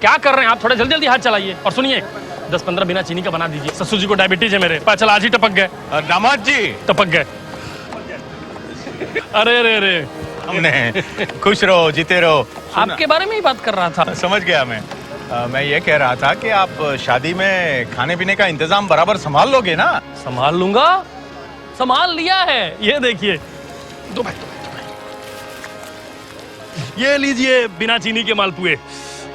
क्या कर रहे हैं आप? थोड़ा जल्दी जल्दी हाथ चलाइए। और सुनिए 10-15 बिना चीनी का बना दीजिए। ससुर जी को डायबिटीज है मेरे। पता चला आज ही टपक गए। दामाद जी टपक गए। अरे अरे अरे हमने खुश रहो जीते रहो। आपके बारे में ही बात कर रहा था। समझ गया मैं ये कह रहा था कि आप शादी में खाने पीने का इंतजाम बराबर संभाल लोगे ना? संभाल लूंगा, संभाल लिया है। ये देखिए दो भाई। ये लीजिए बिना चीनी के मालपुए।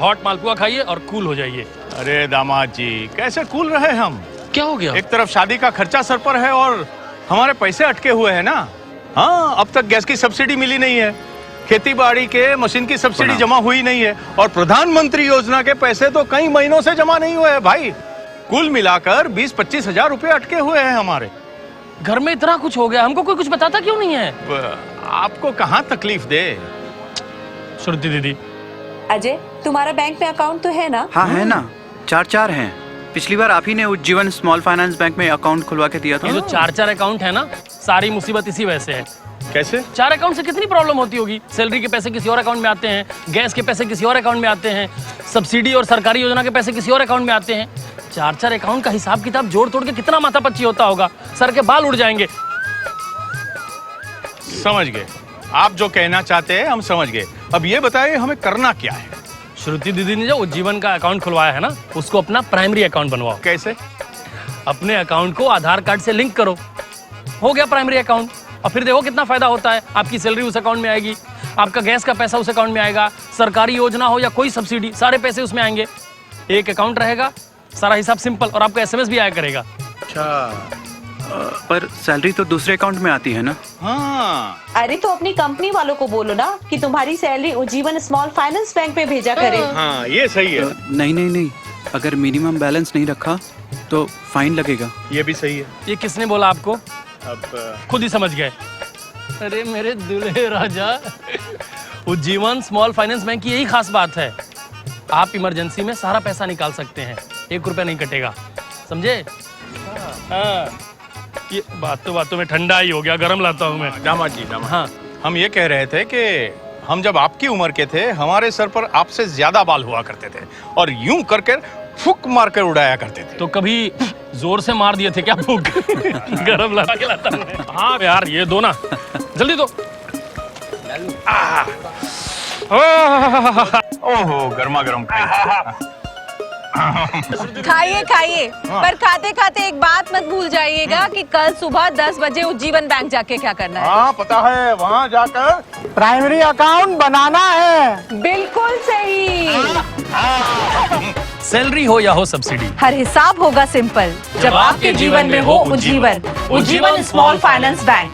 हॉट मालपुआ खाइए और कूल हो जाइए। अरे दामाद जी कैसे कूल रहे हम? क्या हो गया? एक तरफ शादी का खर्चा सर पर है और हमारे पैसे अटके हुए हैं ना। हाँ, अब तक गैस की सब्सिडी मिली नहीं है, खेती बाड़ी के मशीन की सब्सिडी जमा हुई नहीं है और प्रधानमंत्री योजना के पैसे तो कई महीनों से जमा नहीं हुए हैं भाई। कुल मिलाकर 20-25 हजार रुपए अटके हुए हैं हमारे। घर में इतना कुछ हो गया, हमको कोई कुछ बताता क्यों नहीं है? आपको कहाँ तकलीफ दे। श्रुति दीदी। अजय, तुम्हारा बैंक में अकाउंट तो है ना? हाँ है ना, 4 हैं। पिछली बार आप ही ने उज्जीवन स्मॉल फाइनेंस बैंक में अकाउंट खुलवा के दिया था। ये जो 4 अकाउंट है ना, सारी मुसीबत इसी वजह से है। कैसे? 4 अकाउंट से कितनी प्रॉब्लम होती होगी। सैलरी के पैसे किसी और अकाउंट में आते हैं, गैस के पैसे किसी और अकाउंट में आते हैं, सब्सिडी और सरकारी योजना के पैसे किसी और अकाउंट में आते हैं। 4 अकाउंट का हिसाब किताब जोड़ तोड़ के कितना माथापच्ची होता होगा, सर के बाल उड़ जाएंगे। समझ गए, आप जो कहना चाहते हैं हम समझ गए। अब ये बताइए हमें करना क्या है? श्रुति दीदी ने जो उज्जीवन का अकाउंट खुलवाया है ना, उसको अपना प्राइमरी अकाउंट बनवाओ। कैसे? अपने अकाउंट को आधार कार्ड से लिंक करो, हो गया प्राइमरी अकाउंट। और फिर देखो कितना फायदा होता है। आपकी सैलरी उस अकाउंट में आएगी, आपका गैस का पैसा उस अकाउंट में आएगा, सरकारी योजना हो या कोई सब्सिडी, सारे पैसे उसमें आएंगे। एक अकाउंट रहेगा, सारा हिसाब सिंपल, और आपका SMS भी आया करेगा। अच्छा, पर सैलरी तो दूसरे अकाउंट में आती है ना? हाँ। अरे तो अपनी कंपनी वालों को बोलो ना कि तुम्हारी salary Ujjivan small finance bank में भेजा करे। हाँ ये सही है। नहीं, अगर मिनिमम बैलेंस नहीं रखा तो फाइन लगेगा। ये भी सही है। ये किसने बोला आपको? अब खुद ही समझ गए। अरे मेरे दुल्हे राजा, उज्जीवन स्मॉल फाइनेंस बैंक की यही खास बात है, आप इमरजेंसी में सारा पैसा निकाल सकते हैं, 1 रुपया नहीं कटेगा, समझे? हाँ। ये बातों में ठंडा ही हो गया, गर्म लाता हूँ मैं। दामाद जी हाँ, हम ये कह रहे थे कि हम जब आपकी उम्र के थे हमारे सर पर आपसे ज्यादा बाल हुआ करते थे और यूं करके फुक मार कर उड़ाया करते थे। तो कभी जोर से मार दिए थे क्या फूक? गरम ला के लाता हूँ। हाँ यार ये दो ना, जल्दी दो। ओहो गर्मा गर्म। खाइए पर खाते खाते एक बात मत भूल जाइएगा कि कल सुबह 10 बजे उज्जीवन बैंक जाके क्या करना है। हाँ पता है, वहाँ जाकर प्राइमरी अकाउंट बनाना है। बिल्कुल सही। सैलरी हो या हो सब्सिडी, हर हिसाब होगा सिंपल जब आपके जीवन में हो उज्जीवन स्मॉल फाइनेंस बैंक।